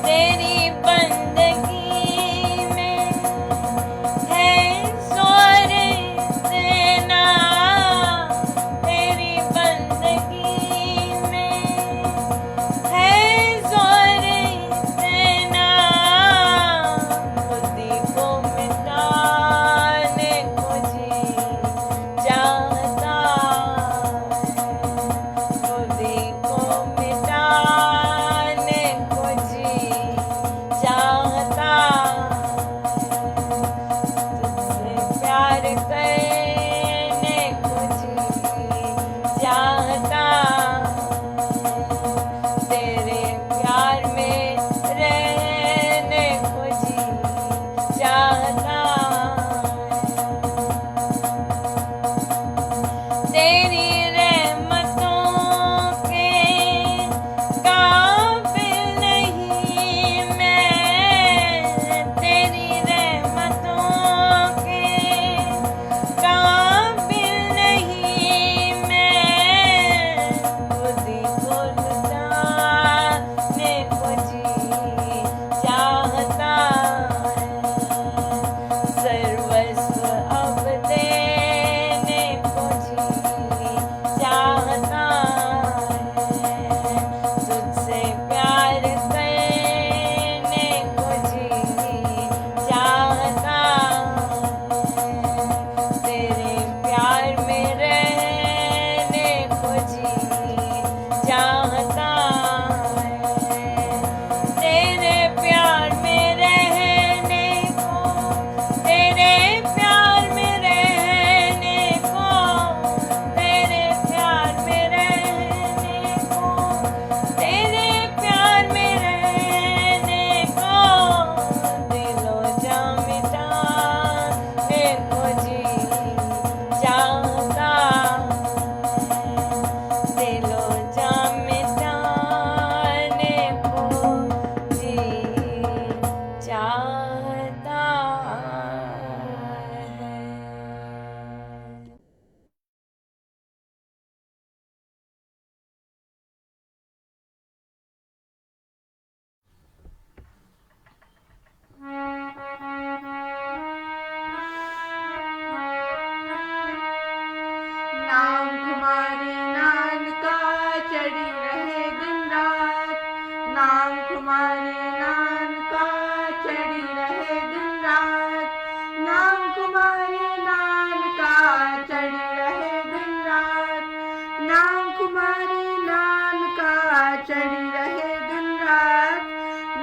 तेरी बंदगी में है जोर देना, तेरी बंदगी में है जोर देना, खुदी को मिटाने को जी चाहता है, खुदी को मिटाने को जी चाहता है, तुझसे प्यार करने को जी चाहता है, तेरे प्यार में रहने को जी चाहता है, तेरी रहमतों के काबिल नहीं मैं, तेरी रहमतों के काबिल नहीं मैं, खुदी को लुटाने को जी चाहता है, सर्वस्व अब देने को जी चाहता है, तुझसे प्यार करने को जी चाहता है, तेरे प्यार में रहने को जी चाहता है, तेरे प्यार में रहने को, तेरे प्यार में रहने को, तेरे प्यार में रहने को, तेरे प्यार में रहने को, दिलो जा मिटाने को जी चाहता है, दिलो जा मिटाने को जी चाहता है। नाम कुमारी नान का चढ़ी रहे दिन रात, नाम कुमारी नान का चढ़ी रहे दिन रात, नाम कुमारी नान का चढ़ी रहे दिन रात, नाम कुमारी नान का चढ़ी रहे दिन रात,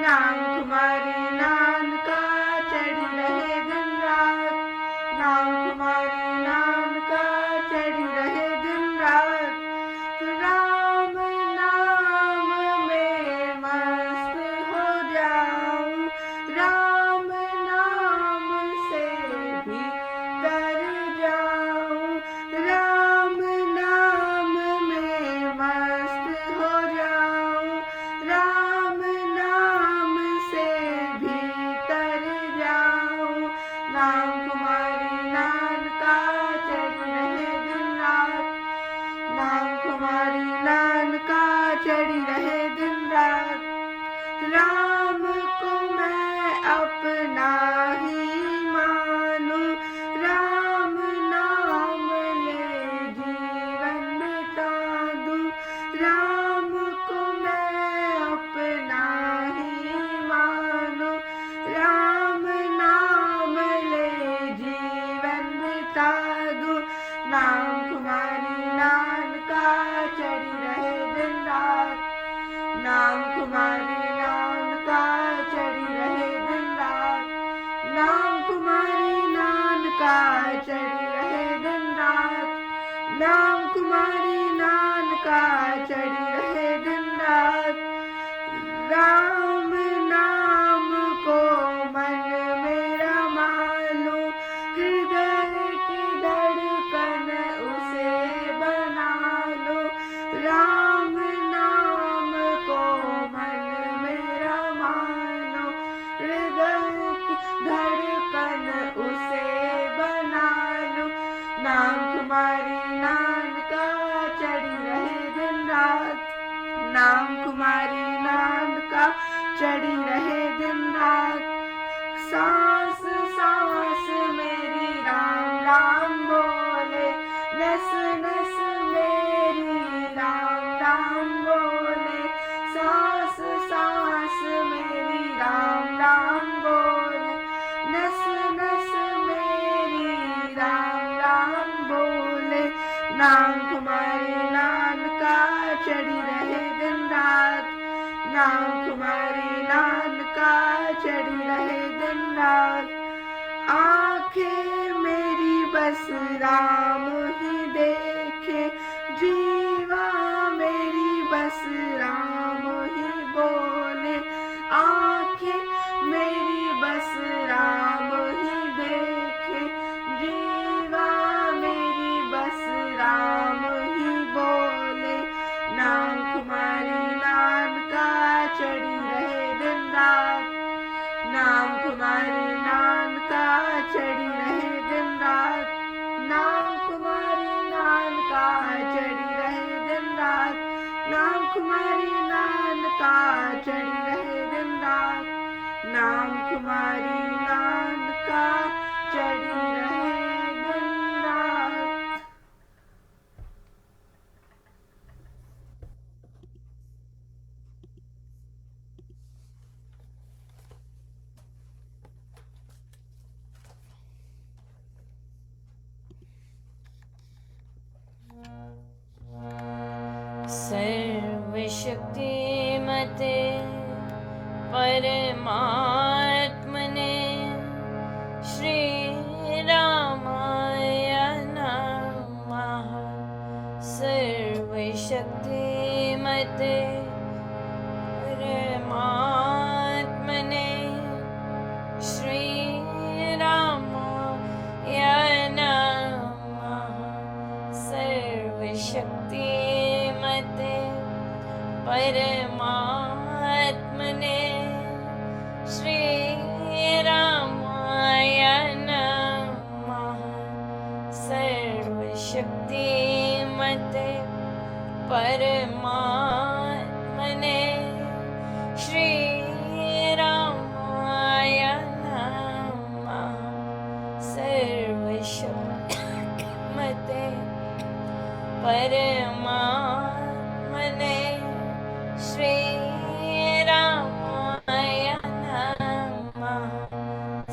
नाम कुमारी नान का चढ़ी रहे दिन रात, नाम कुमारी नान का चढ़ी रहे दिन रात, राम नाम में मस्त हो जाऊं, राम नाम से भी तर जाऊं, राम नाम में मस्त हो जाऊं, राम नाम से भी तर जाऊं, नाम कुमारी नान का चढ़ी रहे दिन रात, नाम कुमारी नान का चढ़ी रहे दिन रात, राम को मैं अपना ही मानूं, राम नाम ले जीवन बिता दूं, राम को मैं अपना ही मानूं, राम नाम ले जीवन बिता दूं, नाम कुमारी नान का चढ़ी रहे दिन रात, नाम कुमारी नान का चढ़ी रहे दिन रात, नाम कुमारी नान का चढ़ी रहे दिन रात, नाम कुमारी नान का चढ़ी रहे दिन रात, राम नाम को मन मेरा मालूं, हृदय की धड़कन उसे बना लो, राम नाम को मन मेरा मानो, हृदय की धड़कन उसे बना लो, नाम कुमारी नान का चढ़ी रहे दिन रात, नाम कुमारी नान का चढ़ी रहे रहे दिन रात। सांस सांस मेरी राम राम बोले, नस नस मेरी राम राम बोले, सांस सांस मेरी राम राम बोले, नस नस मेरी राम राम बोले। नाम तुम्हारे नाम का चढ़ी रहे दिन रात, नाम तुम्हारे नाम का चढ़ी रहे दिन रात। आंखें मेरी बस राम ही देखे, जीवा मेरी बस राम ही बोले। आंखें मेरी बस राम ही देखे, जीवा मेरी बस राम ही बोले। नाम तुम्हारी नाम का चढ़ी रहे दिन रात, नाम तुम्हारी नाम का चढ़ी रहे दिन रात। नाम तुम्हारी नाम का चढ़ी रहे दिन रात, नाम तुम्हारी नाम का चढ़ी रहे दिन रात। नाम तुम्हारी नाम का चढ़ी रहे दिन रात। सर्वशक्तिमते परमात्मने श्रीरामाय नमः। सर्वशक्तिमते परमात्मने श्रीरामाय नमः। सर्वशक्तिमते परमात्मने श्रीरामाय नमः। सर्वशक्तिमते परमात्मने श्रीरामाय नमः। सर्वशक्तिमते परमात्मने श्रीरामाय नमः।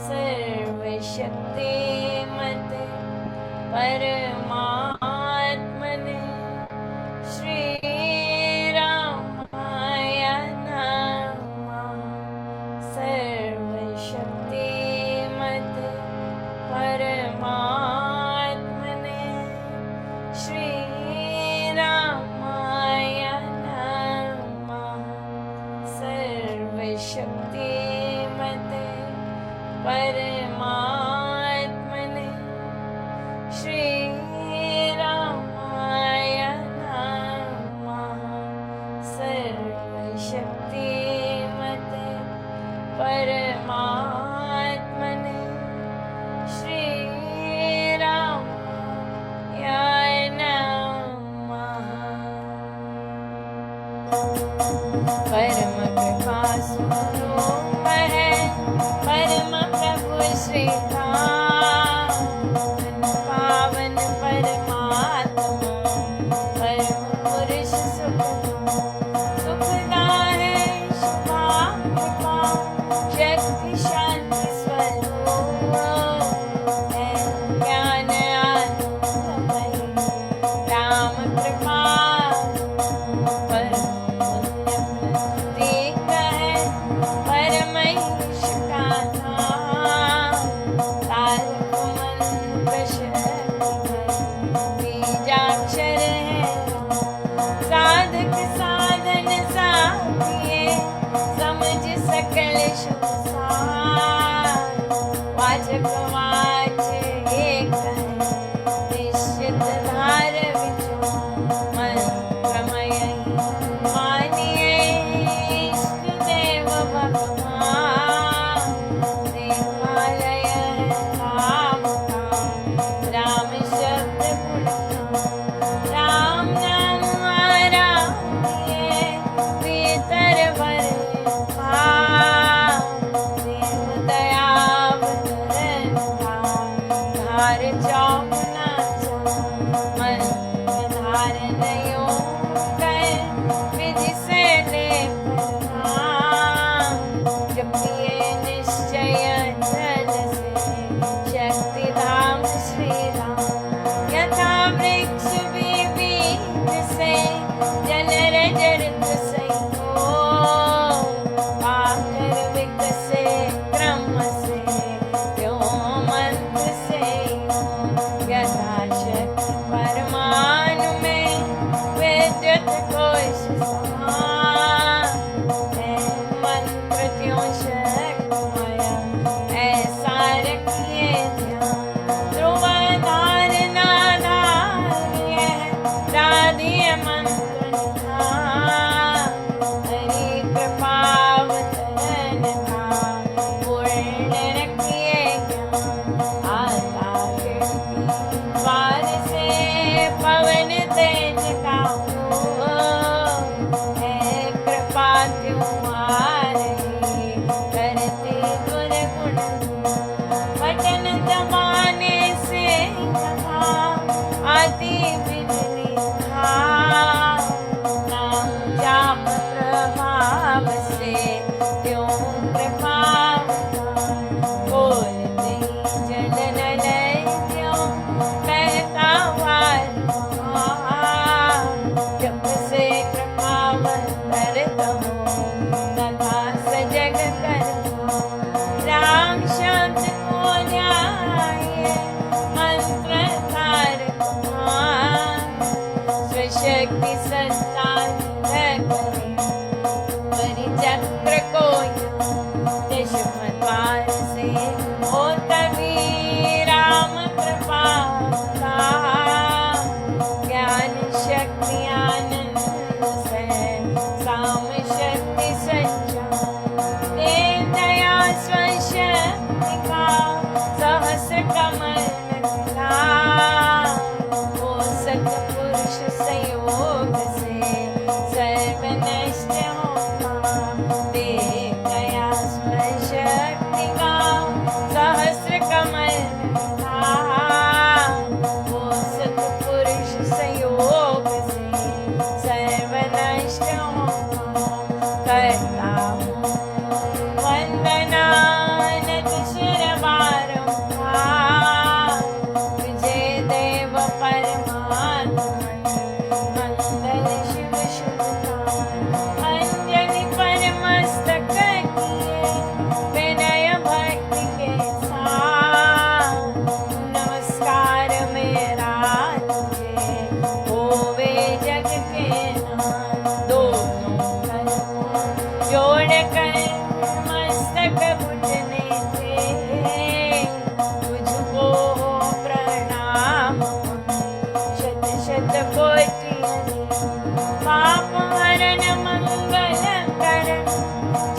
सर्वशक्तिमते परमात्मने श्रीरामाय नमः। सर्वशक्तिमते परमात्मने श्रीरामाय नमः। सर्वशक्तिमते परमात्मने श्रीरामाय नमः। सर्वशक्तिमते परमात्मने श्रीरामाय नमः। परम कृपा स्वरूप है परम प्रभु श्री राम, पावन परमात्मा परम पुरुष सुखदा है शुभा कृपा शक्ति शांति स्वरूप है ज्ञान आनंदमय राम कृपा परम पुण्य प्रतीक है परमैश का नाम। तारक मंत्र शक्ति बीजाक्षर है साधक साधन साधिए समझ सकल शुभ सार। वाचक वाच एक है निश्चित धार विचार मंत्रमय मानिए इष्ट देव भगवान। देवालय है राम का राम शब्द गुणगान। राम नाम आराम दिए भीतर भरे भार। कर राम शब्द को ध्याये मंत्र तारक स्वशक्ति सत्ता करे परिचक्र को दशमद्वार से हो तभी राम कृपा ज्ञान शक्ति आनंद से साम शक्ति संचार दे दया स्वशक्ति का सहस्र कमल निकला वो सतपुरुष संयोग से सर्व नष्ट होगा दे दया स्वशक्ति का सहस्र कमल निकला वो सतपुरुष संयोग से सर्व नष्ट होगा करता हूँ वंदना नत शिर बारंबार विजय देव परमात्मन मंगल शिव शुभकाम अंजलि परमस्तक किए विनय भक्ति के साथ नमस्कार मेरा तुझे होवे जग के नाथ दोनों करमों जोड़ कर मस्तक घुटने थे तुझको प्रणाम शत शत कोटि पाप हरण मंगल करण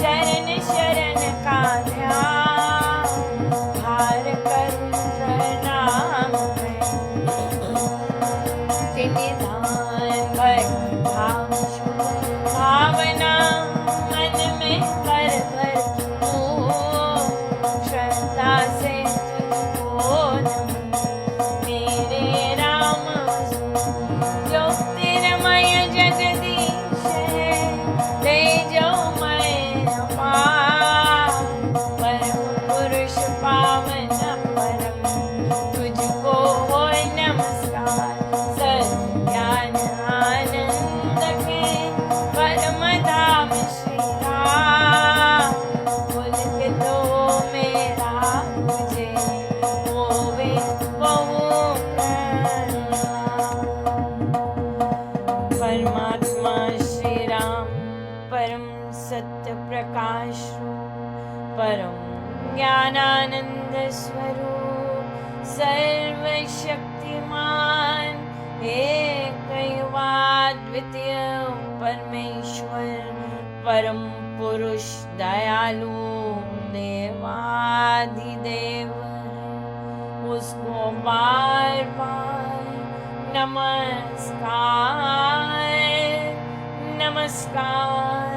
चरण शरण का ध्यान हार करुण प्रणाम तिन्हि दान भक्ति भाव शुभ भावना मन में भर भर श्रद्धा से तुझको नमन मेरे राम ज्योतिर्मय जगदीश है दे जो मैं अपार परम पुरुष पावन परम तुझको हो नमस्कार सज्ञान आनंद के परम धाम श्री राम पुलकित हो मेरा तुझे होवे बहु प्रणाम परमात्मा श्री राम परम सत्य प्रकाश रूप परम ज्ञानानंद स्वरूप सर्वशक्तिमान द्वितीय परमेश्वर परम पुरुष दयालु देवाधिदेव उसको बार बार नमस्कार नमस्कार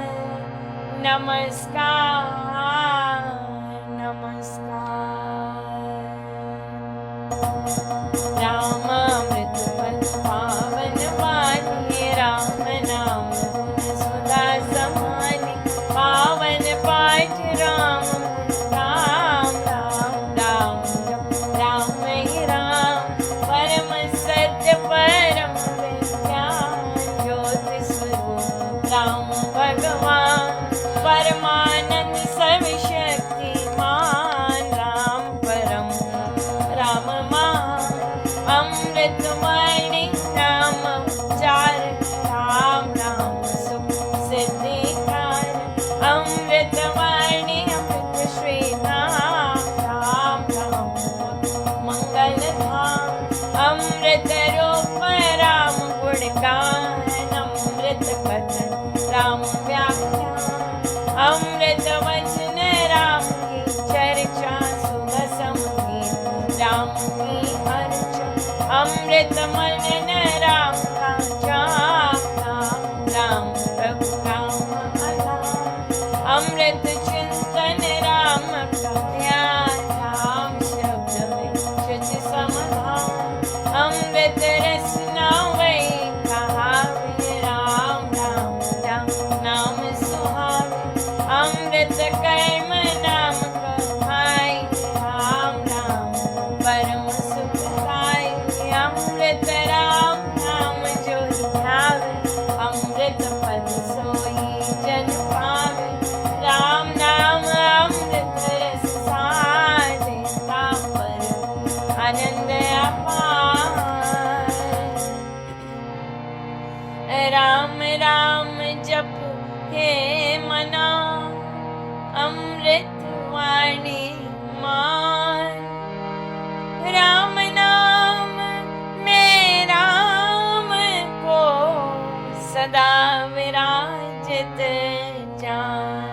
नमस्कार नमस्कार रामामृत फल पावन वाणी राम नाम गुण सुधा समानी पावन पाठ राम राम राम राम जप राम ही राम परम सत्य परम विज्ञान ज्योति स्वरूप राम भगवान परमानंद वाणी मान। राम नाम में राम को सदा विराजित जान।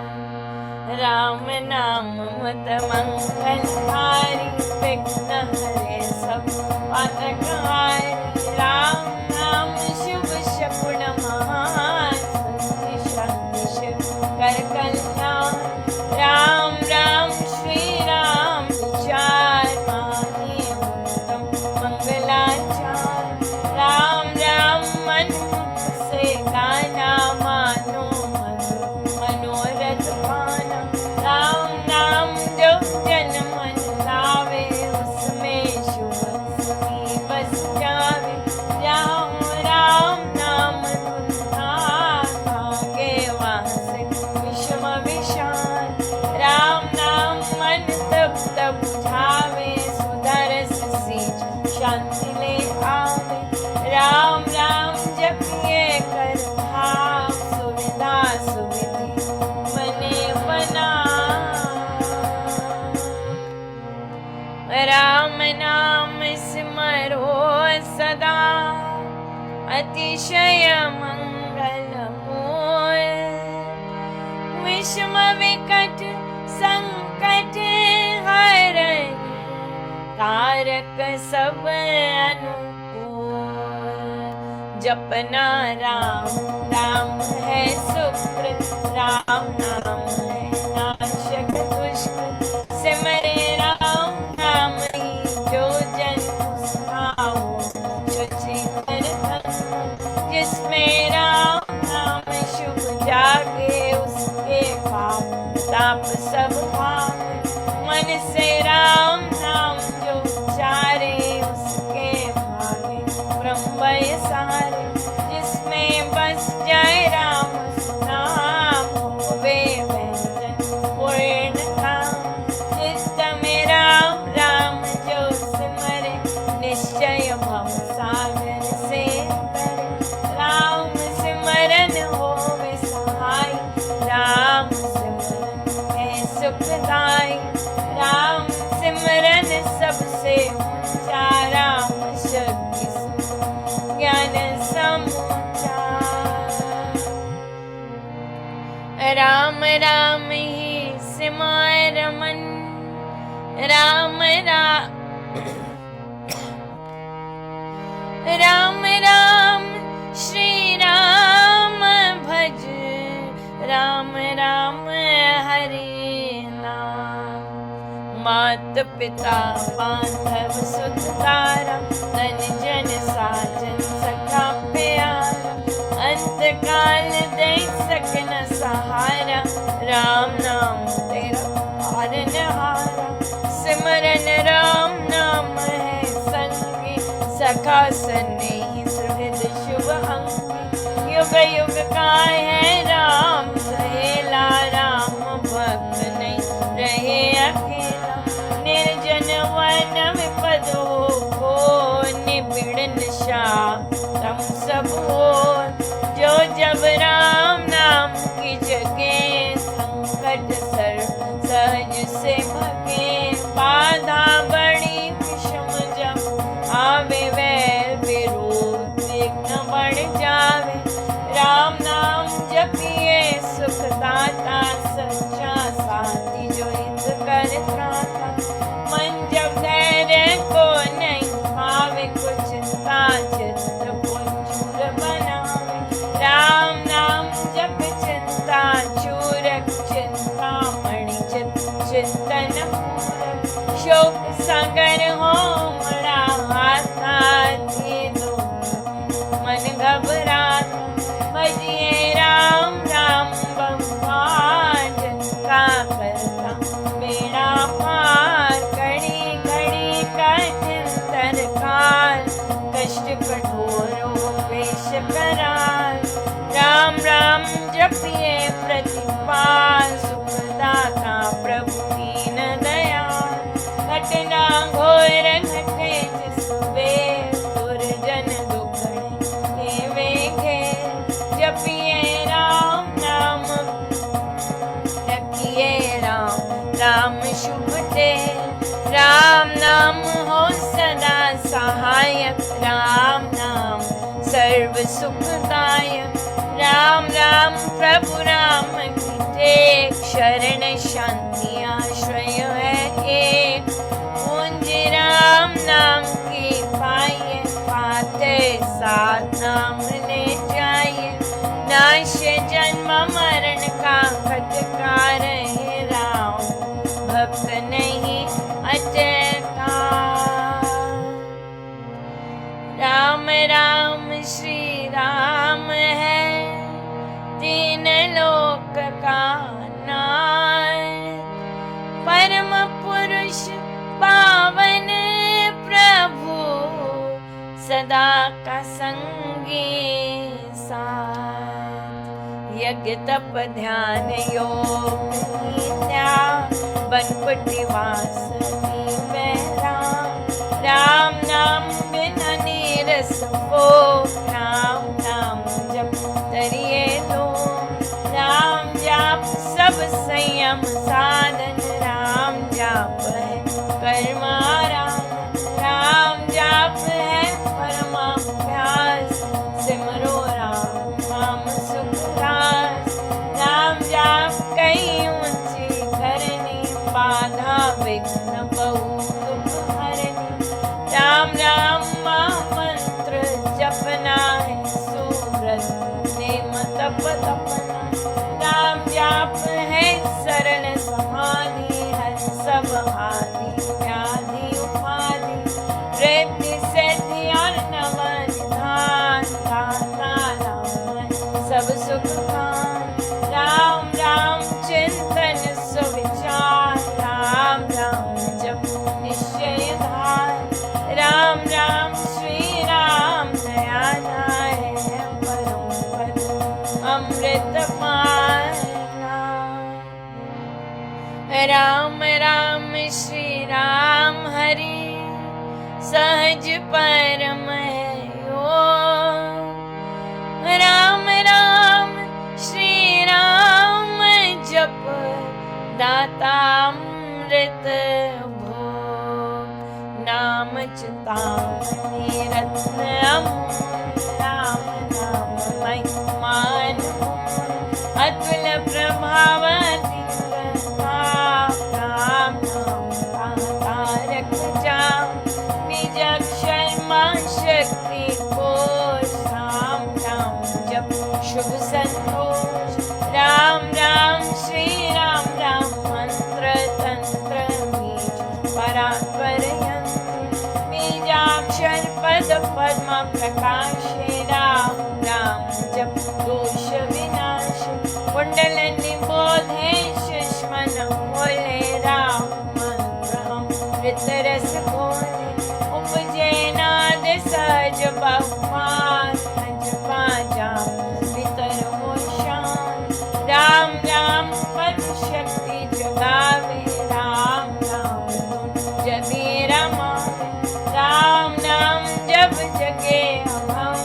राम नाम मत मंगलहारी, विघ्न हरे सब पातक हारी। राम नाम शुभ शकुन महान, शांति शिव कर कल्याण। राम राम श्री राम विचार, मानिए उत्तम मंगलाचार। राम राम मन मुख से गाना, मानो मनोरथ पाना। राम नाम जो जन मन लावे, उसमें शुभ सभी बस जावे। राम राम नाम धुनार, भागे वासे विषम विशाल। राम नाम मन तब तब बुझावे, सुधरस सींच शांति ले आवे। राम राम जपिए कर भाव, सुविधा सुविधि बने बना। राम नाम स्मरो सदा, अतिशय मंगल मूल। विषम विकट संकट हरण, कारक सब अनुकूल। जपना राम नाम है सुकृत, राम नाम है नाशक दुष्कृत। सिमरे राम नाम ही जो जन सुनाओ, शुचि कर धन। जिसमें राम नाम शुभ जागे, उसके पाप ताप सब भागे। मन से राम नाम जो उचारे, उसके भागे ब्रह्मय सारे। जिसमें बस जाए राम नाम, होवे व्यंजन पूर्ण काम। चित्त में राम राम जो सिमरे, निश्चय भव सागर से करे। राम सिमरन होवे सहाय, राम सिमरन है सुखदाई। राम सिमरन सबसे ऊंचा, राम शक्ति ज्ञान समूचा। राम राम ही सिमर मन, राम राम राम श्री राम भज। राम राम हरि नाम। मात पिता बांधव सुत तारा, तन जन साजन सखा प्यारा। अंत काल दे सकन सहारा, राम नाम तेरा पारन हारा। सिमरन राम नाम है संगी, सखा सन्नेही सुहृद शुभ अंगी। युग युग का है राम सहेला, राम भक्त नहीं रहे अकेला। निर्जन वन विपद हो, निबिड़ निशा तम सब ओर। जो जब राम नाम की जगह, संकट सर सहज से भगे। बाधा बड़ी विषम जब आवे, वैर विरोध विघ्न बढ़ जावे। राम नाम जपिए सुखदाता, सच्चा साथी जो हित कर त्राता। मन जब धैर्य को नहीं भावे, कुछ चिंता चित्त को चूर बनावे। राम नाम जप चिंता चूरक, चिंता मणि चिंतन पूरक। शोक सागर हो मरा हाथा, दिए दो मन घबराता। भजिए राम राम भगवान, जिनका करता बेड़ा पार। घड़ी घड़ी कठिन तरकार, कष्ट कठोरों पेश करार। राम राम जपिए प्रतिपाल, सुखदाता प्रभु दीन राम शुभ दे। राम नाम हो सदा सहायक, राम नाम सर्व सुखदायक। राम राम प्रभु राम की टेक, शरण शांति आश्रय है एक। पूंज राम नाम की पाइए, पाते साथ नाम ले जाइए। नाश जन्म मरण का खटकार है राम, भक्त नहीं अटका। राम राम श्री राम है, तीन लोक का नाथ। परम पुरुष पावन प्रभु, सदा का संगी साथ। यज्ञ तप ध्यान योग नित्या, बनपटी वास राम नाम बिना नीरस हो। राम नाम जप तरिए लो, राम जाप सब संयम साधन। राम जाप है कर्माराधन, राम जाप है परमाभ्यास। सिमरो राम नाम सुख रास, राम जाप कई ऊंची करनी। बाधा विघ्न बहुत दुख हरनी, राम राम मंत्र जपना है सूरज नेम तप तपना। राम जाप है सरल समाधि, हर सब आदि व्याधि उपाधि। रिद्धि सिद्धि और नव निधान, दाता राम सब सुख खान। राम राम चिंतन सुविचार, राम राम जप निश्चय धार। राम राम श्री राम दयाना है, परम पद अमृत पाना। राम राम श्री राम हरि, सहज परम है योग। राम राम श्री राम जप, दाता अमृत भोग। नाम चितामणि रत्न अमूल, राम नाम महिमान अतुल प्रभाव राम नाम तारक जाम। बीजाक्षर मां शक्ति कोश, राम राम जप शुभ संतोष। राम राम श्री राम राम मंत्र तंत्र बीज परात्पर यंत्र। बीजाक्षर पद पद्म प्रकाश, राम राम जप दोष विनाश। कुंडलिनी बोधे सुष्मन खोले, राम मंत्र अमृत रस घोले। उपजे नाद सहज बहुमान, जपा जाप भीतर हो शान। राम राम पद शक्ति जगावे, राम नाम धुन जबी रमावे। राम नाम जब जगे हम,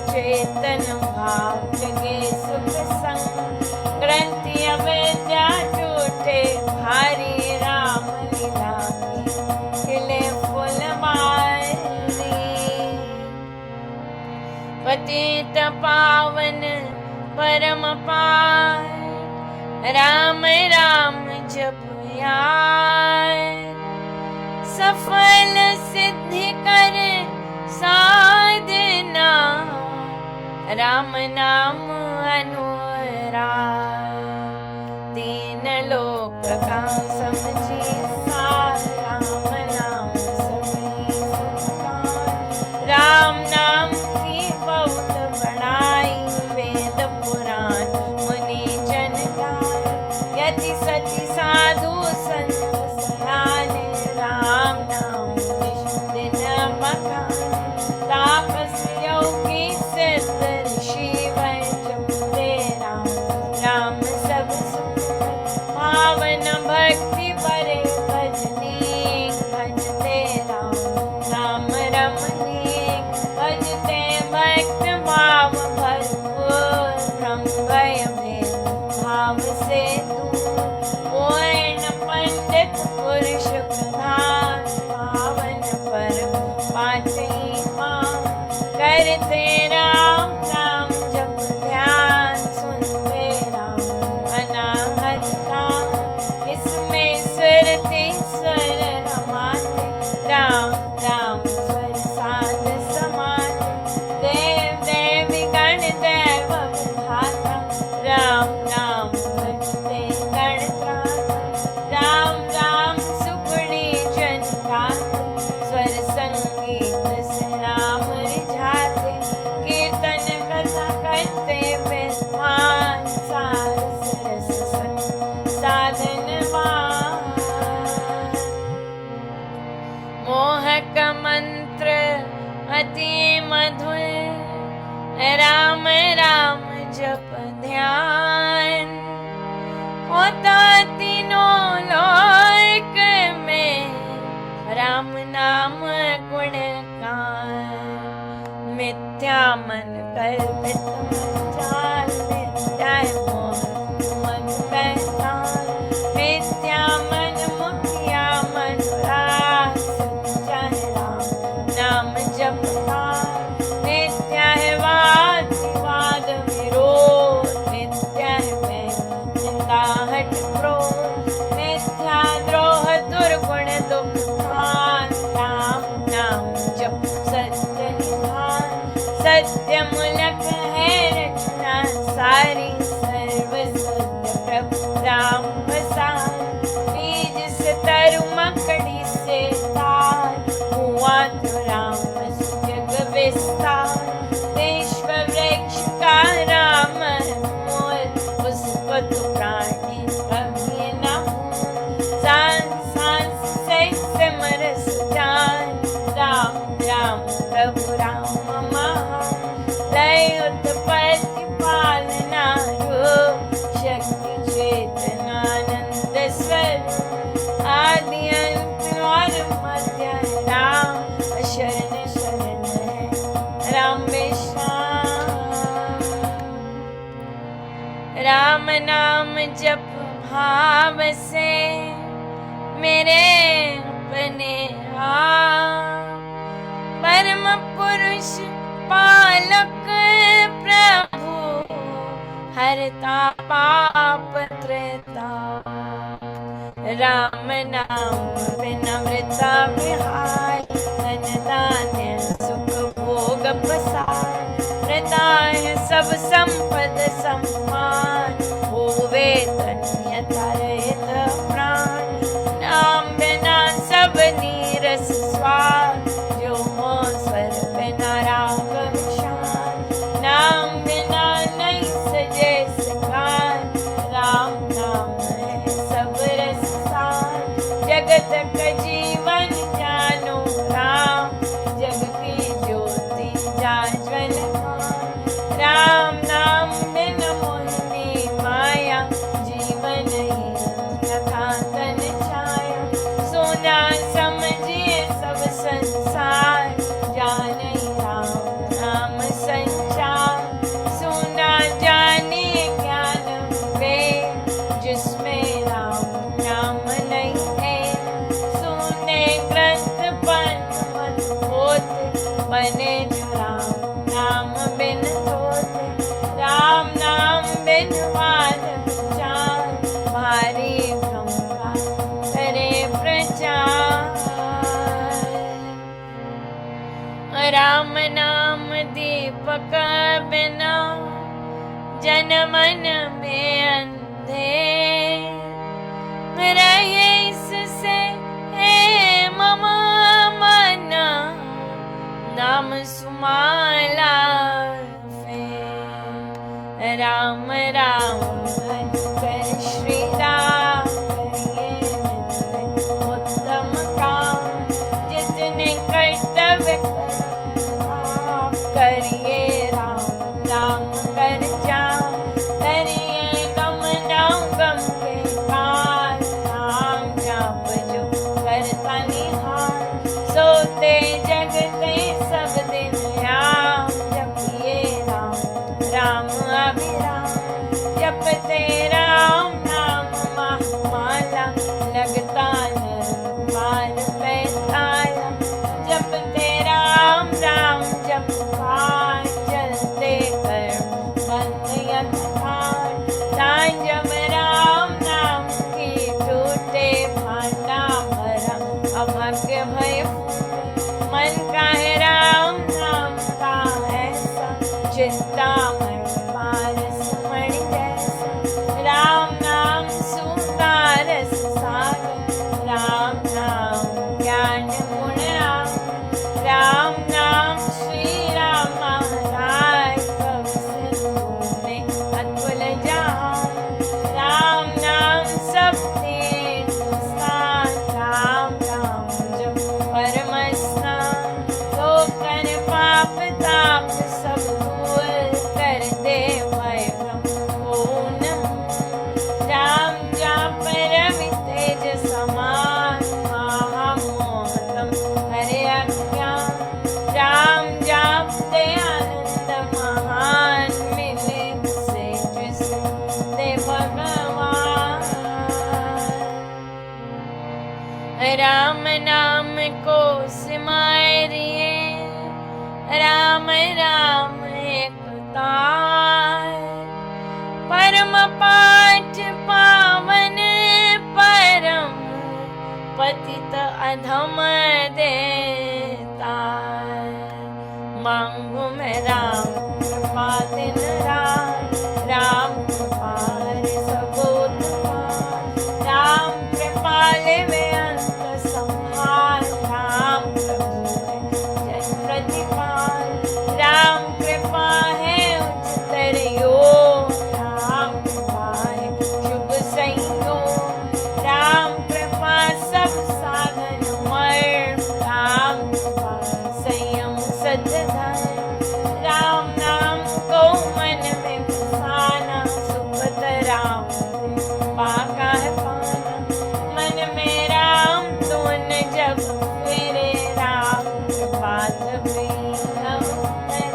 चेतन भाव जगे सुख संग। ग्रंथि अविद्या टूटे भारी, राम लीला की खिले फुलवारी। पतित पावन परम पार, राम राम जप यार। सफल सिद्धि कर साधना, राम नाम अनुराग। तीन लोक का समझी सार, राम नाम सभी सुखार। राम नाम की बहुत बड़ाई, वेद पुराण मुनि जन गाए। यति सति साधु संत सयाने, राम नाम दिन बखाने। तापस योगी सिद्ध ऋषि वै, जपते राम राम सब सुख। पावन भक्ति परे करते राम राम जप ध्यान सुनते राम अनाहत नाम इसमें सुरति स्वर रमाते राम राम स्वर साध समाते देव देवी गण देव विधाता राम राम भजते गण त्राता राम राम सुगुणी जन गाते स्वर संगीत से राम रिझाते कीर्तन कथा करते विद्वान सार सरस संग साधनवान मोहक मंत्र अति मधुर राम राम जप ध्यान होता तीनों लोक में राम नाम गुण गान मिथ्या मन कल्पित जाल मिथ्या मोह मन पैतान मिथ्या मन मुखिया मन रास चाहे राम नाम जपता नित्य है वाद विवाद विरोध नित्य है मैं चिंता हट क्रोध मिथ्या द्रोह दुर्गुण दुख भान राम नाम जप सत्य निधान सत्य मूलक है रचना सारी सर्व सत्य प्रभु राम बसान बीज से तरु मकड़ी से तार हुआ तो राम जग विस्तार विश्व वृक्ष का राम मोल उसको तो प्राणी कभी न भूल सांस सांस से सिमर सुजान राम राम प्रभु राम महान लय उत्पत्ति पालना रूप शक्ति चेतनानंद स्वरूप आदि अंत और मध्य राम शरण शरण है राम विश्राम राम नाम जप भाव से मेरे अपने आप परम पुरुष पालक प्रभु हरता पाप त्रैता राम नाम बिना मृता विहार धन धान्य सुख भोग पसार मृता है सब संपद सम्मान होवे तन्यता रहित प्राण नाम बिना सब नीरस स्वाद जो हो स्वर बिना राग विशाल नाम बिना नहीं सजे सकान राम नाम है सब रस सार जगत का जीवन जानो राम जग की ज्योति जाज्वल राम नाम बिन मोहिनी माया जीवन ही यथा तन छाया सोना समझिए सब संसार जाने राम नाम संचार सोना जानिए ज्ञान वेद जिसमें राम नाम नहीं है सुने ग्रंथ पंथ मत होते बने जो राम नाम बिन होते राम नाम बिन वाद विचार भारी ब्रह्मा करे प्रचार राम नाम दीपक बिना जन मन में अंधे रहे इससे हे मम मन नाम सुमाला फे राम राम भज कर श्री राम करिए नित्य उत्तम काम जितने कर्तव्य आप करिए राम राम कर जाम करिए गम नाम गम के पार राम जाप जो करता निहार सोते जगते सब दिन राम राम नाम को सिमरिए, राम राम एक तार। परम पाठ पावन परम पतित अधम देता। मांगू मैं राम कृपा दिन रात, राम कृपा सबूत पार। राम कृपा लेवे अंत संहार, राम प्रभु है जन प्रतिपाल। राम कृपा है उच्चतर योग, राम कृपा है शुभ संयोग। राम कृपा सब साधन मर्म, राम कृपा संयम सत्य धर्म। राम नाम को मन में बसाना, सुखद राम कृपा का है पाना। मन में राम धुन जब फिरे, राम कृपा तभी अवतरे।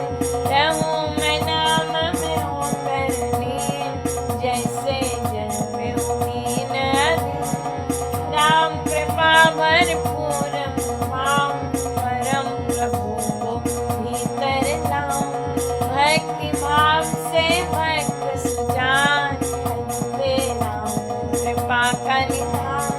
रहूं मैं नाम में होकर लीन, जैसे जल में लीन अधीन। राम कृपा भरपूर पाऊं, परम प्रभु को भीतर लाऊं। भक्ति भाव से भक्त सुजान, भजते राम कृपा का निधान।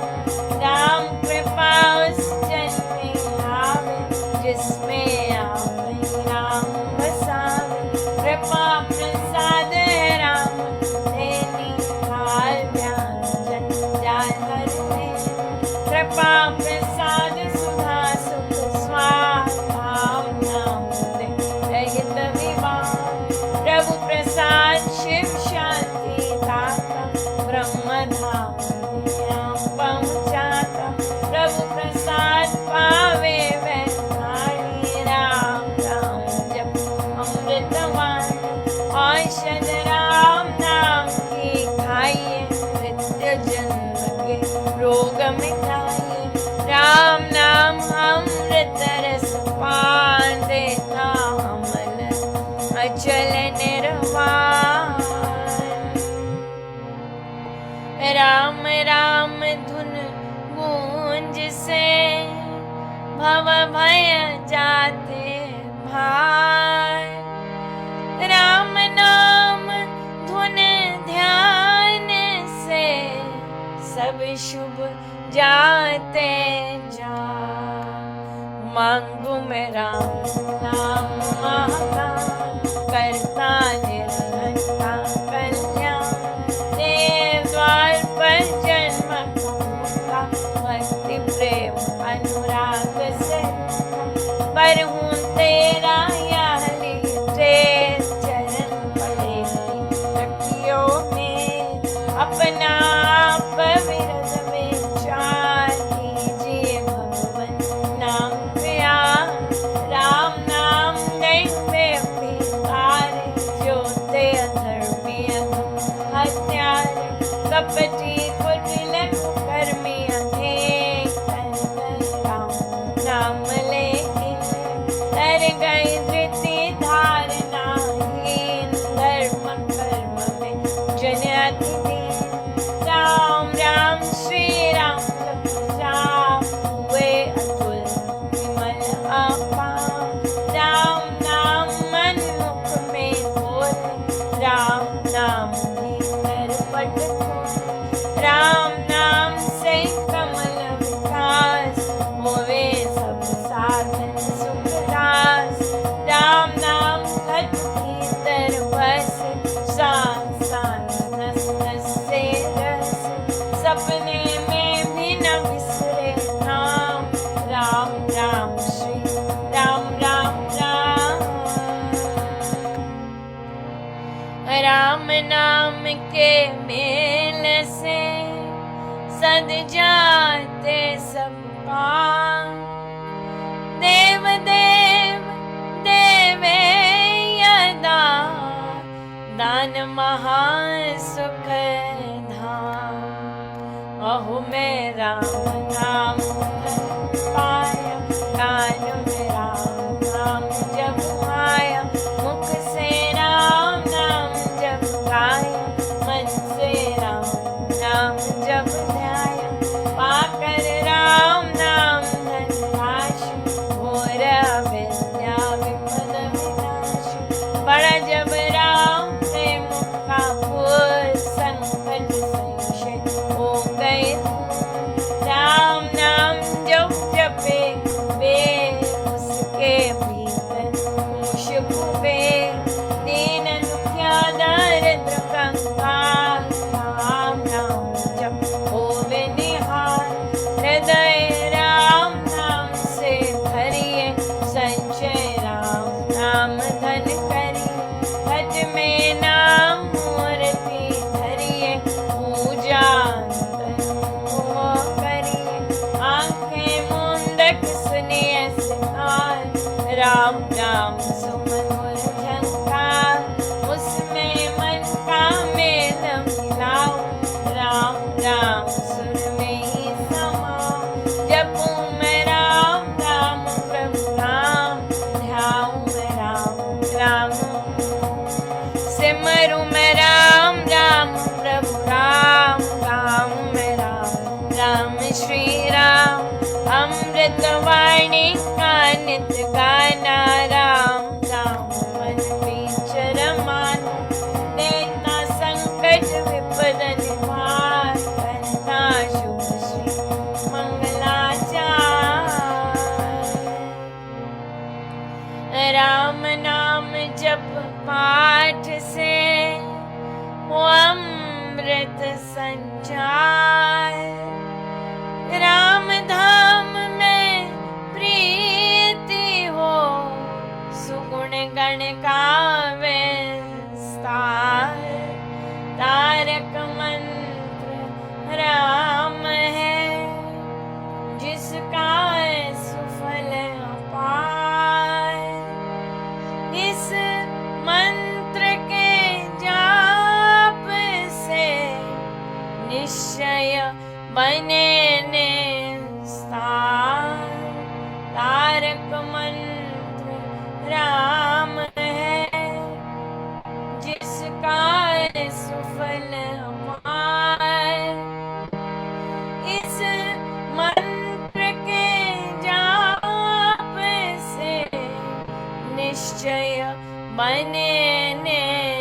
राम कृपा उस जन में आवे, जिसमें आवे राम बसावे। कृपा प्रसाद है राम देनी, काल व्याजन जाल हर में। कृपा प्रसाद सुधा सुख स्वाद, राम नाम दे रहित विवाद। प्रभु प्रसाद शिव शांति दाता, ब्रह्म धाम राम पहुँचाता। प्रभु प्रसाद पावे वैरागी, राम राम जप अमृत वाणी। औषध राम नाम की खाइए, मृत्यु जन्म के रोग मिटाइए। राम नाम अमृत रस पान, देता अमल अचल निर्वाण। राम राम धुन गूंज से भव भय जाते भार। राम नाम धुन ध्यान से सब शुभ जाते जा। मांगू मैं राम नाम महाकाल, करता निर्धनता कल्याण। देव द्वार पर जन्म का, भक्ति प्रेम अनुराग से पर हूँ तेरा याली। चरण पड़े रखियो में, अपना आप विरज विचार कीजिए भगवन नाम प्यार। राम नाम दैवे प्यारे, जोते अधर्मी हत्यारे। कपटी कुटिल कर्मी अनेक, राम नाम लेके तर गए धृति धारनाहीन। धर्म कर्म में जन अति दीन, राम राम श्री राम जाप हुए अतुल विमल अपार। राम नाम मन मुख में बोले, राम नाम भीतर पट खोले। राम नाम से कमल विकास, होवे सब साधन सुख रास। राम नाम घट भीतर बस, सांस सांस नस नस से रस। सपने में भी न बिसरे नाम, राम राम श्री राम राम राम। राम नाम के मेल से सद जाते सब काम। देव देव देवे यदा, दान महासुख धाम। अहो मैं राम नाम पाया, कान में राम नाम जब आया। मुख से राम नाम जब गाया, मन से राम नाम जब ध्याया। पाकर राम श्री राम। अमृत वाणी का नित गाना राम राम। मन बीच रमाना देता संकट विपद निवार। करता शुभ श्री मंगलाचार। राम नाम जप पाठ से हो अमृत संचार। राम धाम में प्रीति हो सुगुण गण का विस्तार। तारक मंत्र राम है जिसका सुफल अपार। इस मंत्र के जाप से निश्चय बने निस्तार। तारक मंत्र राम है जिसका सुफल अपार। इस मंत्र के जाप से निश्चय बने निस्तार।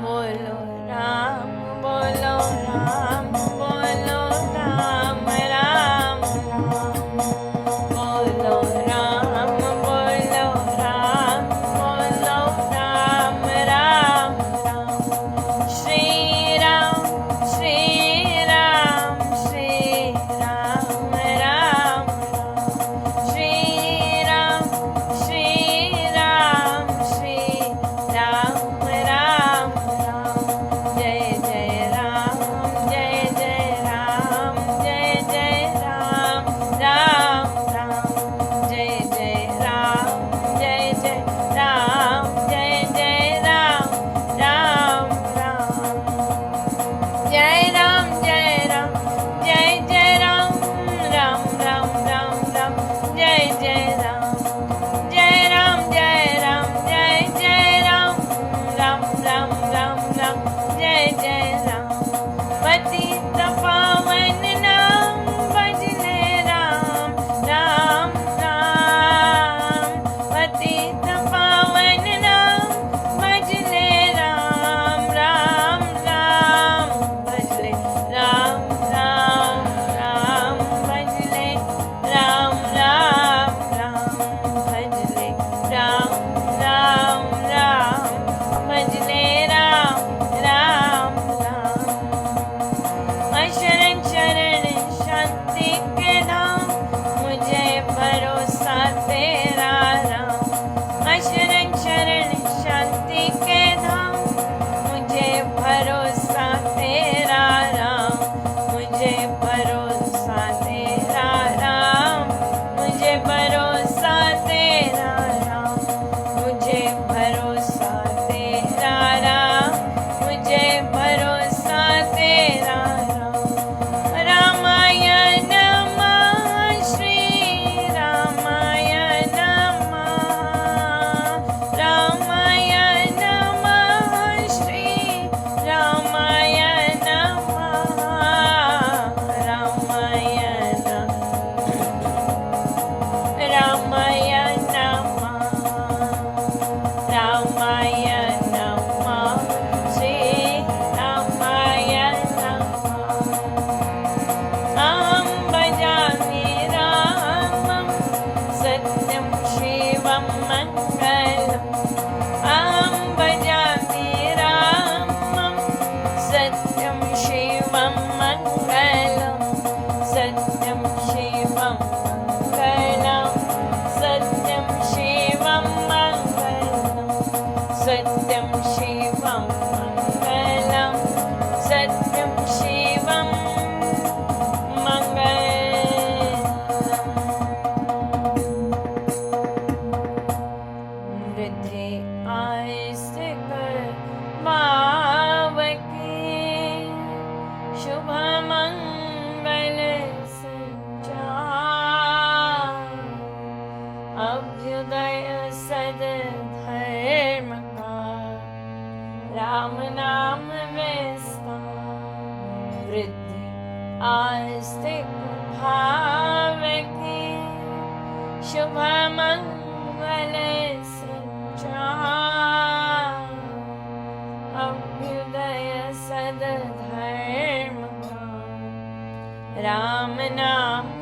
बोलो राम बोलो राम बोलो राम राम राम। बोलो राम बोलो राम बोलो राम राम राम। श्री राम श्री राम श्री राम राम राम। श्री राम श्री राम श्री राम राम राम। जय जय राम जय जय राम जय जय राम राम राम। जय जय राम जय जय राम जय जय राम राम राम। जय राम जय राम जय जय राम राम राम राम राम। जय जय राम जय राम जय राम जय जय राम राम राम राम राम। जय जय राम। पतित पावन नाम भजले राम राम राम। पतित पावन नाम भजले राम राम राम। भजले राम राम राम। भजले राम राम राम। भजले राम राम राम। भजले राम राम राम। शरण शरण शांति के धाम मुझे भरोसा तेरा राम। शरण शरण शांति के धाम मुझे भरोसा तेरा राम। मुझे भरोसा तेरा राम। मुझे भरोसा तेरा राम। मुझे भरोसा तेरा राम। मुझे भरोसा तेरा राम। रामाय नमः श्री रामाय नमः। रामाय नमः श्री रामाय नमः। रामाय आस्तिक भाव की शुभ मंगल संचार, अभ्युदय सदधर्म का राम नाम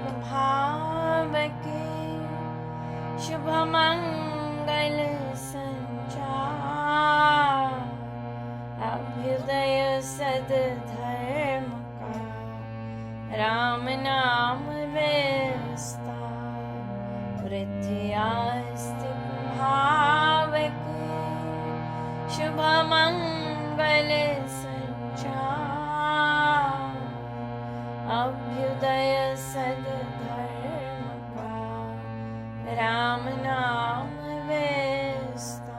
भाव के शुभ मंगल संचार अभ्युदय सद्धर्म का राम नाम विस्तार वृद्धि आस्तिक भाव के शुभ मंगल संचार अभ्युदय सद्धर्म का राम नाम विस्तार।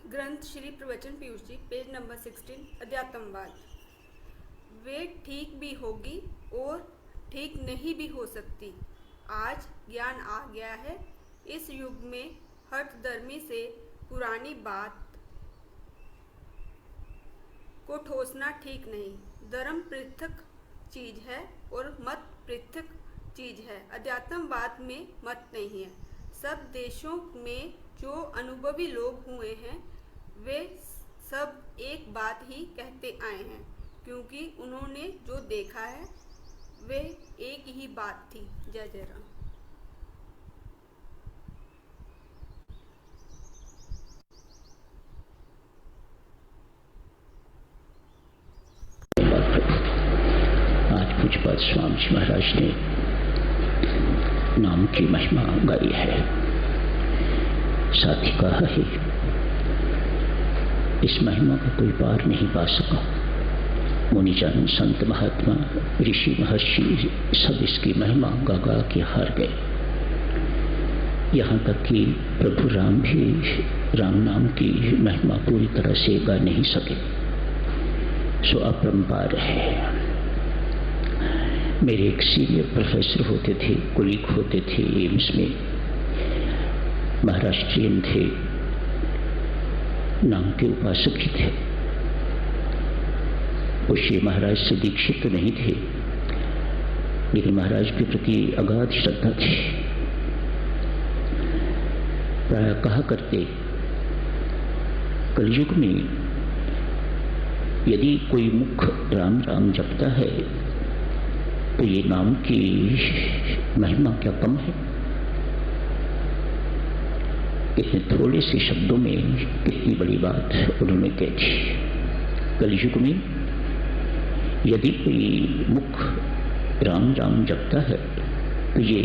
ग्रंथ श्री प्रवचन पीयूष जी, पेज नंबर 16, अध्यात्मवाद। वे ठीक भी होगी और ठीक नहीं भी हो सकती। आज ज्ञान आ गया है। इस युग में हठधर्मी से पुरानी बात को ठोसना ठीक नहीं। धर्म पृथक चीज है और मत पृथक चीज है। अध्यात्मवाद में मत नहीं है। सब देशों में जो अनुभवी लोग हुए हैं वे सब एक बात ही कहते आए हैं, क्योंकि उन्होंने जो देखा है वे एक ही बात थी। जय जय राम। आज पूज्यपाद स्वामी जी महाराज ने नाम की महिमा गाई है। साथ ही कहा है इस महिमा का कोई पार नहीं पा सका। मुनिजन, संत, महात्मा, ऋषि, महर्षि सब इसकी महिमा गा गा के हार गए। यहाँ तक कि प्रभु राम भी राम नाम की महिमा पूरी तरह से गा नहीं सके। सो अपरंपार है। मेरे एक सीनियर प्रोफेसर होते थे, कुलीग होते थे एम्स में, महाराष्ट्रियन थे, नाम के उपासक ही थे। वो श्री महाराज से दीक्षित तो नहीं थे, लेकिन महाराज के प्रति अगाध श्रद्धा थी। प्राय कहा करते, कलयुग में यदि कोई मुख राम राम जपता है तो ये नाम की महिमा क्या कम है। इतने थोड़े से शब्दों में कितनी बड़ी बात उन्होंने कही थी। कलयुग में यदि कोई मुख राम राम जपता है तो ये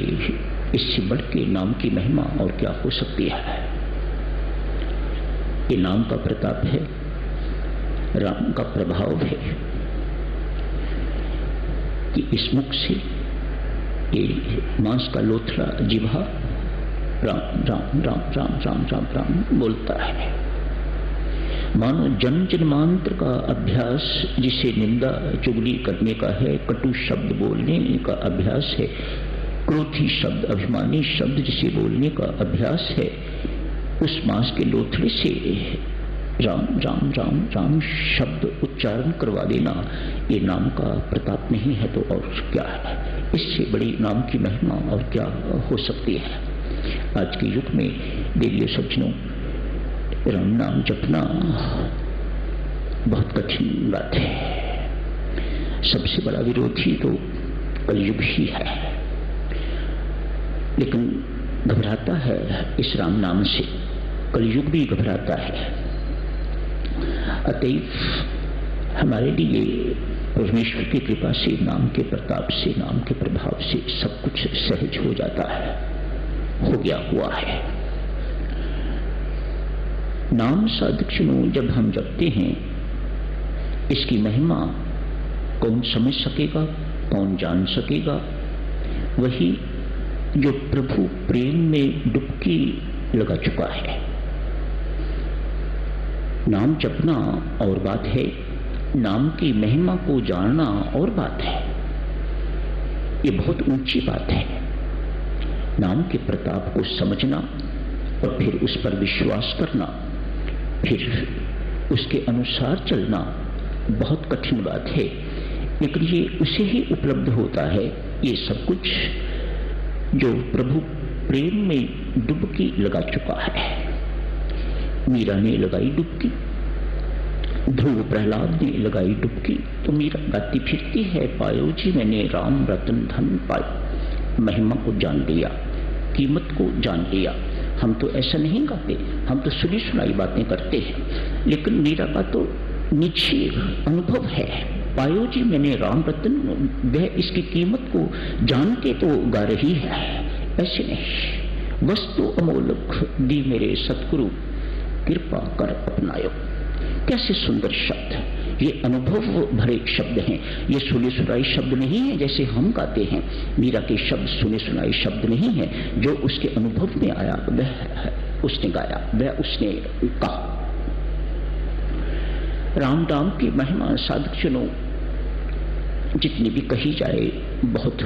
इससे बढ़ के नाम की महिमा और क्या हो सकती है। ये नाम का प्रताप है, राम का प्रभाव है कि इस मुख से ये मांस का लोथड़ा जिह्वा राम राम राम राम राम राम राम बोलता है। मानो जन्म जन्मांतर का अभ्यास, जिसे निंदा चुगली करने का है, कटु शब्द बोलने का अभ्यास है, क्रोधी शब्द, अभिमानी शब्द जिसे बोलने का अभ्यास है, उस मांस के लोथड़े से राम राम राम राम शब्द उच्चारण करवा देना, ये नाम का प्रताप नहीं है तो और क्या है। इससे बड़ी नाम की महिमा और क्या हो सकती है। आज के युग में देवियों सज्जनों, राम नाम जपना बहुत कठिन बात है। सबसे बड़ा विरोधी तो कलयुग ही है, लेकिन घबराता है इस राम नाम से। कलयुग भी घबराता है। अतएव हमारे लिए परमेश्वर की कृपा से, नाम के प्रताप से, नाम के प्रभाव से सब कुछ सहज हो जाता है, हो गया हुआ है। नाम साधक्षणों जब हम जपते हैं, इसकी महिमा कौन समझ सकेगा, कौन जान सकेगा? वही जो प्रभु प्रेम में डुबकी लगा चुका है। नाम जपना और बात है, नाम की महिमा को जानना और बात है। ये बहुत ऊंची बात है। नाम के प्रताप को समझना और फिर उस पर विश्वास करना, फिर उसके अनुसार चलना बहुत कठिन बात है, लेकिन ये उसे ही उपलब्ध होता है। ये सब कुछ जो प्रभु प्रेम में डुबकी लगा चुका है। मीरा ने लगाई डुबकी, ध्रुव प्रहलाद ने लगाई डुबकी, तो मीरा गाती फिरती है, पायो जी मैंने राम रतन धन पायो। महिमा को जान लिया, कीमत को जान लिया। हम तो ऐसा नहीं गाते, हम तो सुनी सुनाई बातें करते हैं, लेकिन मीरा का तो निजी अनुभव है। पायो जी मैंने राम रतन, वह इसकी कीमत को जान के तो गा रही है, ऐसे नहीं। वस्तु अमोलक दी मेरे सतगुरु, कृपा कर अपनायो। कैसे सुंदर शब्द, ये अनुभव भरे शब्द हैं, ये सुने सुनाई शब्द नहीं है जैसे हम गाते हैं। मीरा के शब्द सुने सुनाई शब्द नहीं है, जो उसके अनुभव में आया वह उसने गाया, वह उसने कहा। राम नाम की महिमा साधकजनों जितनी भी कही जाए बहुत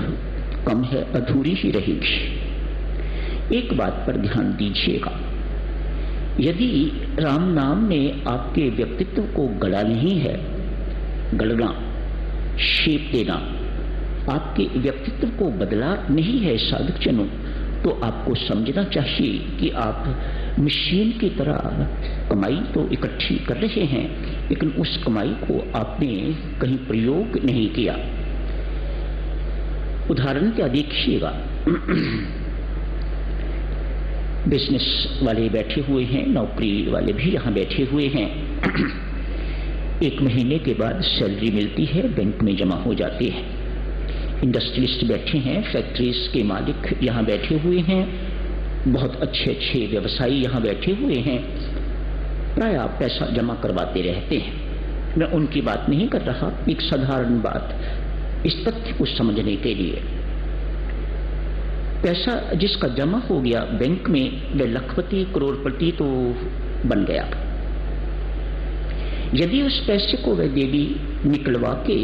कम है, अधूरी ही रहेगी। एक बात पर ध्यान दीजिएगा, यदि राम नाम ने आपके व्यक्तित्व को गढ़ा नहीं है, गढ़ना, शेप देना, आपके व्यक्तित्व को बदला नहीं है साधकजनों, तो आपको समझना चाहिए कि आप मशीन की तरह कमाई तो इकट्ठी कर रहे हैं, लेकिन उस कमाई को आपने कहीं प्रयोग नहीं किया। उदाहरण क्या देखिएगा, बिजनेस वाले बैठे हुए हैं, नौकरी वाले भी यहां बैठे हुए हैं। एक महीने के बाद सैलरी मिलती है, बैंक में जमा हो जाती है। इंडस्ट्रियलिस्ट बैठे हैं, फैक्ट्रीज के मालिक यहां बैठे हुए हैं, बहुत अच्छे अच्छे व्यवसायी यहां बैठे हुए हैं, प्राय पैसा जमा करवाते रहते हैं। मैं उनकी बात नहीं कर रहा, एक साधारण बात इस तथ्य को समझने के लिए। पैसा जिसका जमा हो गया बैंक में, वह लखपति करोड़पति तो बन गया। यदि उस पैसे को वह देवी निकलवा के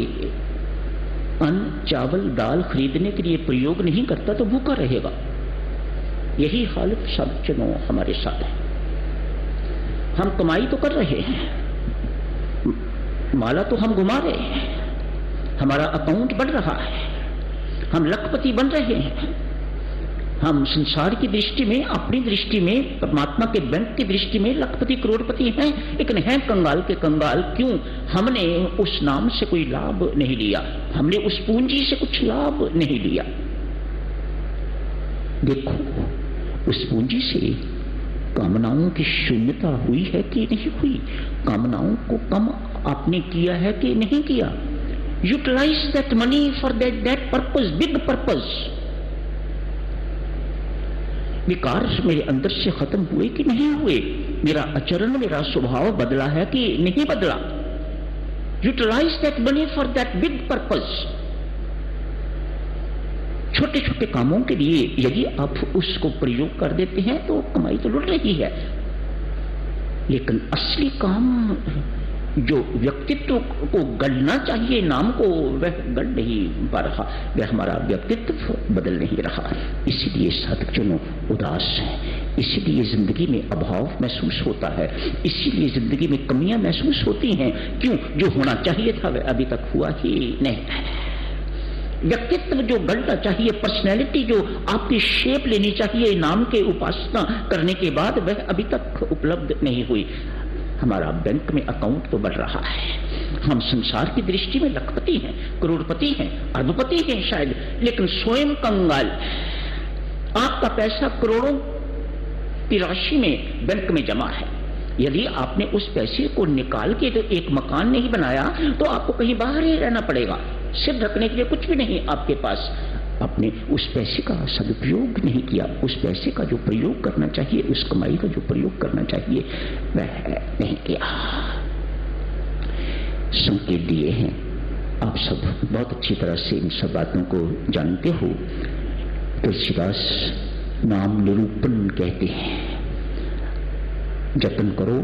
अन्न चावल दाल खरीदने के लिए प्रयोग नहीं करता तो भूखा रहेगा। यही हालत साधकजनों हमारे साथ है। हम कमाई तो कर रहे हैं, माला तो हम घुमा रहे हैं, हमारा अकाउंट बढ़ रहा है, हम लखपति बन रहे हैं। हम संसार की दृष्टि में, अपनी दृष्टि में, परमात्मा के बैंक की दृष्टि में लखपति करोड़पति हैं, लेकिन हैं कंगाल के कंगाल। क्यों? हमने उस नाम से कोई लाभ नहीं लिया, हमने उस पूंजी से कुछ लाभ नहीं लिया। देखो, उस पूंजी से कामनाओं की शून्यता हुई है कि नहीं हुई? कामनाओं को कम आपने किया है कि नहीं किया? Utilise that money for that purpose, big purpose. विकार मेरे अंदर से खत्म हुए कि नहीं हुए? मेरा आचरण, मेरा स्वभाव बदला है कि नहीं बदला? Utilise that money for that big purpose. छोटे छोटे कामों के लिए यदि आप उसको प्रयोग कर देते हैं तो कमाई तो लुट रही है, लेकिन असली काम जो व्यक्तित्व को गढ़ना चाहिए, नाम को, वह गढ़ नहीं पा रहा, वह हमारा व्यक्तित्व बदल नहीं रहा। इसीलिए साधकजनों उदास हैं, इसीलिए जिंदगी में अभाव महसूस होता है, इसीलिए जिंदगी में कमियां महसूस होती हैं। क्यों? जो होना चाहिए था वह अभी तक हुआ ही नहीं। व्यक्तित्व जो गढ़ना चाहिए, पर्सनैलिटी जो आपकी शेप लेनी चाहिए नाम के उपासना करने के बाद, वह अभी तक उपलब्ध नहीं हुई। हमारा बैंक में अकाउंट तो बढ़ रहा है, हम संसार की दृष्टि में लखपति हैं, करोड़पति हैं, अरबपति हैं शायद, लेकिन स्वयं कंगाल। आपका पैसा करोड़ों की राशि में बैंक में जमा है। यदि आपने उस पैसे को निकाल के तो एक मकान नहीं बनाया तो आपको कहीं बाहर ही रहना पड़ेगा, सिर ढकने के लिए कुछ भी नहीं आपके पास। आपने उस पैसे का सदुपयोग नहीं किया, उस पैसे का जो प्रयोग करना चाहिए, उस कमाई का जो प्रयोग करना चाहिए वह नहीं किया। संकेत दिए हैं, आप सब बहुत अच्छी तरह से इन सब बातों को जानते हो। तुलसीदास नाम निरूपण कहते हैं, जतन करो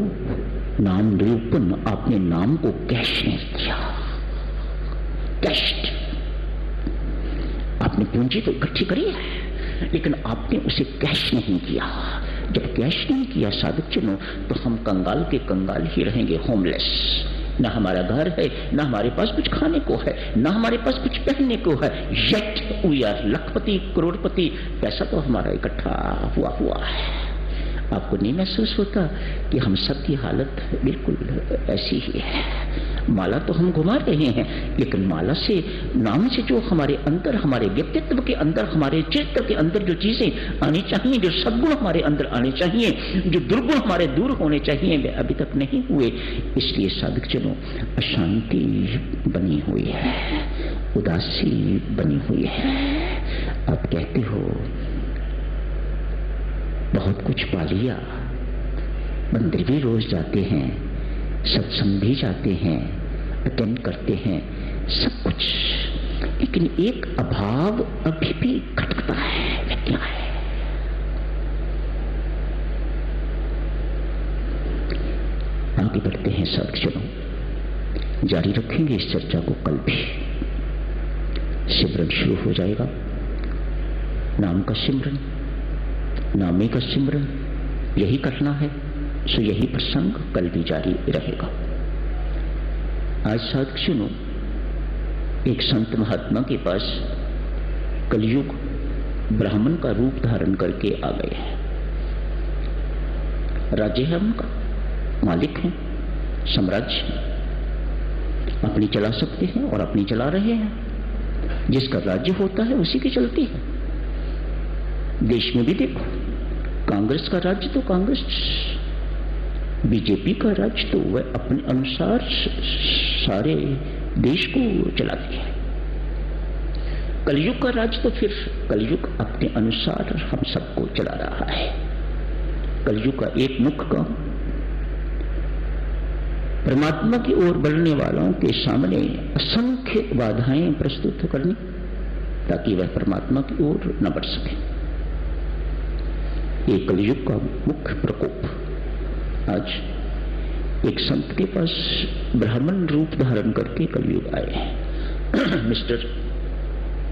नाम निरूपण। आपने नाम को कैश नहीं किया, कैश। आपने पूंजी तो इकट्ठी करी है, लेकिन आपने उसे कैश नहीं किया। जब कैश नहीं किया साधकजनों, तो हम कंगाल के कंगाल ही रहेंगे, होमलेस। ना हमारा घर है, ना हमारे पास कुछ खाने को है, ना हमारे पास कुछ पहनने को है, येट वी आर लखपति करोड़पति, पैसा तो हमारा इकट्ठा हुआ है। आपको नहीं महसूस होता कि हम सब की हालत बिल्कुल ऐसी ही है? माला तो हम घुमा रहे हैं, लेकिन माला से, नाम से जो हमारे अंदर, हमारे व्यक्तित्व के अंदर, हमारे चरित्र के अंदर जो चीजें आनी चाहिए, जो सद्गुण हमारे अंदर आने चाहिए, जो दुर्गुण हमारे दूर होने चाहिए, वे अभी तक नहीं हुए। इसलिए साधक जनों, अशांति बनी हुई है, उदासी बनी हुई है। आप कहते हो बहुत कुछ पा लिया, मंदिर भी रोज जाते हैं, सत्संग भी जाते हैं, अटेंड करते हैं, सब कुछ, लेकिन एक अभाव अभी भी खटकता है। वह क्या है? आगे बढ़ते हैं सब। चलो जारी रखेंगे इस चर्चा को, कल भी सिमरन शुरू हो जाएगा। नाम का सिमरन, नामे का सिमरन, यही करना है। सो यही प्रसंग कल भी जारी रहेगा। आज साथ सुनो, एक संत महात्मा के पास कलयुग ब्राह्मण का रूप धारण करके आ गए हैं। राज्य है उनका, मालिक हैं, साम्राज्य अपनी चला सकते हैं और अपनी चला रहे हैं। जिसका राज्य होता है उसी की चलती है। देश में भी देखो, कांग्रेस का राज्य तो कांग्रेस, बीजेपी का राज्य तो वह अपने अनुसार सारे देश को चलाती है। कलयुग का राज्य तो फिर कलयुग अपने अनुसार हम सबको चला रहा है। कलयुग का एक मुख्य काम परमात्मा की ओर बढ़ने वालों के सामने असंख्य बाधाएं प्रस्तुत करनी, ताकि वह परमात्मा की ओर न बढ़ सके। एक कलयुग का मुख्य प्रकोप। आज एक संत के पास ब्राह्मण रूप धारण करके कलयुग आए हैं। मिस्टर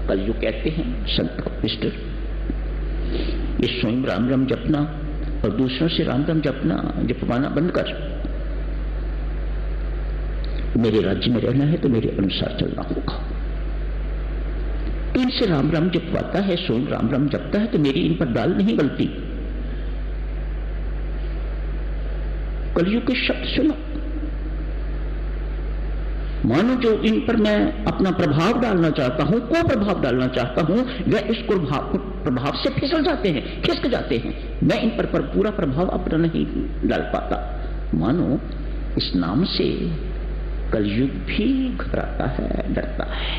कलयुग कहते हैं संत को, मिस्टर, ये स्वयं राम राम जपना और दूसरों से राम राम जपवाना बंद कर। मेरे राज्य में रहना है तो मेरे अनुसार चलना होगा। तो इनसे राम राम जपवाता है, स्वयं राम राम जपता है, तो मेरी इन पर दाल नहीं गलती। कलयुग के शब्द सुनो, मानो जो इन पर मैं अपना प्रभाव डालना चाहता हूं, को प्रभाव डालना चाहता हूं, वह इस प्रभाव से फिसल जाते हैं, खिसक जाते हैं। मैं इन पर पूरा प्रभाव अपना नहीं डाल पाता। मानो इस नाम से कलयुग भी घबराता है, डरता है।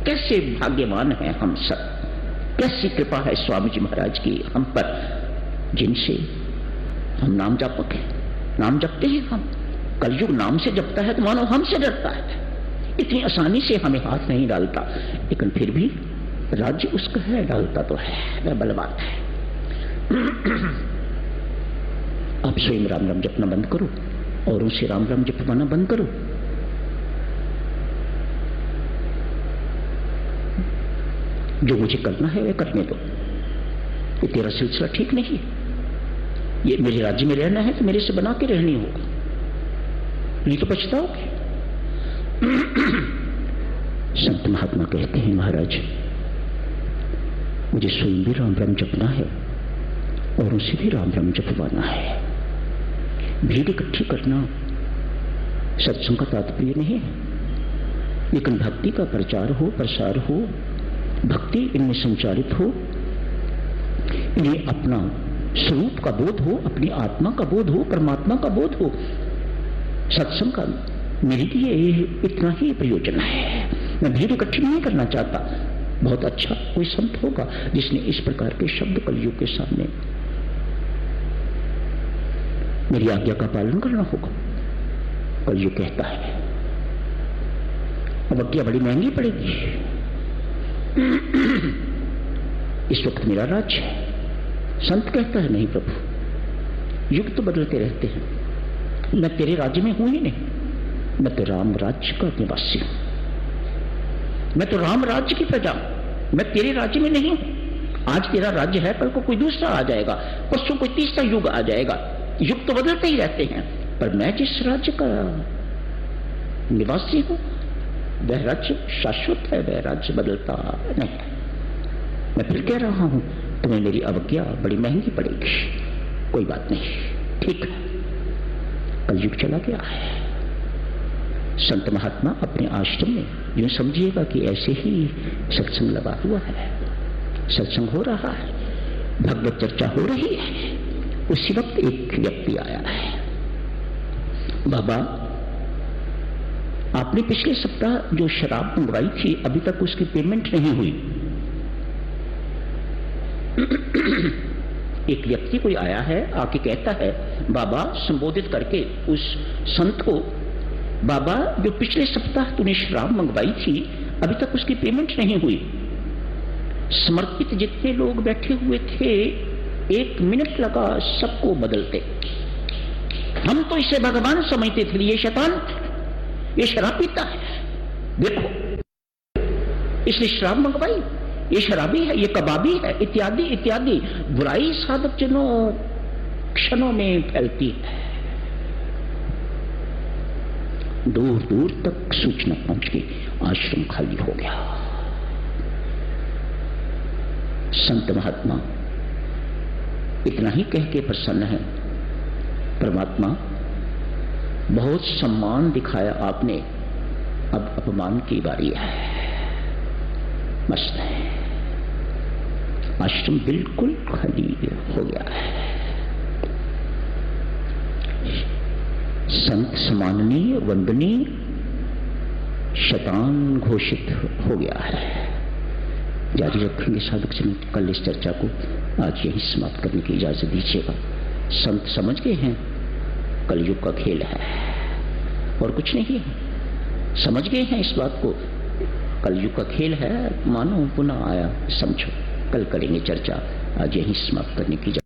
कैसे भाग्यवान हैं हम सब, कैसी कृपा है स्वामी जी महाराज की हम पर, जिनसे हम नाम जपक हैं, नाम जपते हैं हम। कलयुग नाम से जपता है तो मानो हमसे डरता है, इतनी आसानी से हमें हाथ नहीं डालता। लेकिन फिर भी राज्य उसका है, डालता तो है, वह बलवान है। आप स्वयं राम राम जपना बंद करो, औरों से राम राम जपवाना बंद करो। जो मुझे करना है वह करने दो। ये तेरा सिलसिला ठीक नहीं है। ये मेरे राज्य में रहना है तो मेरे से बना के रहनी होगा, नहीं तो पछताओगे। संत महात्मा कहते हैं, महाराज मुझे स्वयं भी राम राम जपना है और उसे भी राम राम जपवाना है। भीड़ इकट्ठी करना सत्संग का तात्पर्य नहीं है, लेकिन भक्ति का प्रचार हो, प्रसार हो, भक्ति इनमें संचारित हो, इन्हें अपना स्वरूप का बोध हो, अपनी आत्मा का बोध हो, परमात्मा का बोध हो। सत्संग का मेरे लिए इतना ही प्रयोजन है। मैं भीड़ इकट्ठी नहीं करना चाहता। बहुत अच्छा कोई संत होगा जिसने इस प्रकार के शब्द कलयुग के सामने, मेरी आज्ञा का पालन करना होगा। कलयुग कहता है अब आज्ञा बड़ी महंगी पड़ेगी। इस वक्त मेरा राज्य है। संत कहता है नहीं प्रभु, युग तो बदलते रहते हैं, मैं तेरे राज्य में हूं ही नहीं, मैं तो राम राज्य का निवासी हूं, मैं तो राम राज्य की प्रजा हूं, मैं तेरे राज्य में नहीं हूं। आज तेरा राज्य है, कल को कोई दूसरा आ जाएगा, परसों कोई तीसरा युग आ जाएगा। युग तो बदलते ही रहते हैं। पर मैं जिस राज्य का निवासी हूं वह राज्य शाश्वत है, वह राज्य बदलता नहीं है। मैं फिर कह रहा हूं, तुम्हें मेरी अवज्ञा बड़ी महंगी पड़ेगी। कोई बात नहीं, ठीक है, कलयुग चला गया है। संत महात्मा अपने आश्रम में यूं समझिएगा कि ऐसे ही सत्संग लगा हुआ है, सत्संग हो रहा है, भगवत चर्चा हो रही है। उसी वक्त एक व्यक्ति आया है। बाबा, आपने पिछले सप्ताह जो शराब मंगवाई थी अभी तक उसकी पेमेंट नहीं हुई। एक व्यक्ति कोई आया है, आके कहता है, बाबा, संबोधित करके उस संत को, बाबा जो पिछले सप्ताह तूने शराब मंगवाई थी अभी तक उसकी पेमेंट नहीं हुई। समर्पित जितने लोग बैठे हुए थे 1 मिनट लगा सबको बदलते। हम तो इसे भगवान समझते थे, ये शैतान, ये शराब पीता है, देखो इसने शराब मंगवाई, ये शराबी है, ये कबाबी है, इत्यादि इत्यादि। बुराई साधक जनों क्षणों में फैलती है। दूर दूर तक सूचना पहुंच गई, आश्रम खाली हो गया। संत महात्मा इतना ही कह के प्रसन्न है, परमात्मा बहुत सम्मान दिखाया आपने, अब अपमान की बारी है। मस्त है, आश्रम बिल्कुल खाली हो गया है। संत सम्माननीय वंदनीय शैतान घोषित हो गया है। जारी रखेंगे साधक जन कल इस चर्चा को, आज यही समाप्त करने की इजाजत दीजिएगा। संत समझ गए हैं कलयुग का खेल है और कुछ नहीं है, समझ गए हैं इस बात को, कलयुग का खेल है, मानो पुनः आया, समझो। कल करेंगे चर्चा, आज यही समाप्त करने की इजाजत।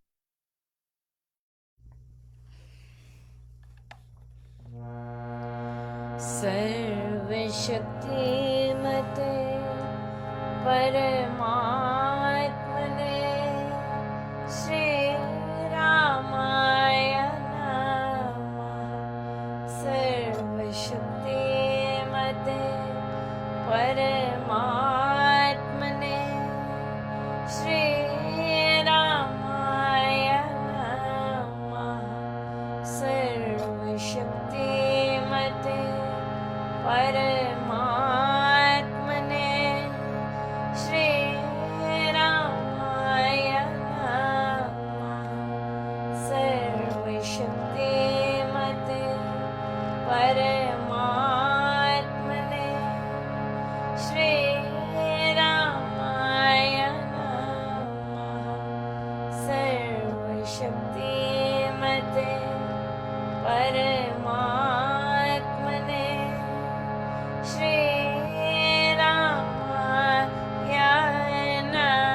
सर्वशक्तिमते परमात्मने श्रीरामाय नमः। सर्वशक्तिमते परमात्मने श्रीरामाय नमः। सर्वशक्तिमते परमात्मने श्रीरामाय नमः। सर्वशक्तिमते परमात्मने श्रीरामाय नमः। सर्वशक्तिमते परमात्मने श्रीरामाय नमः।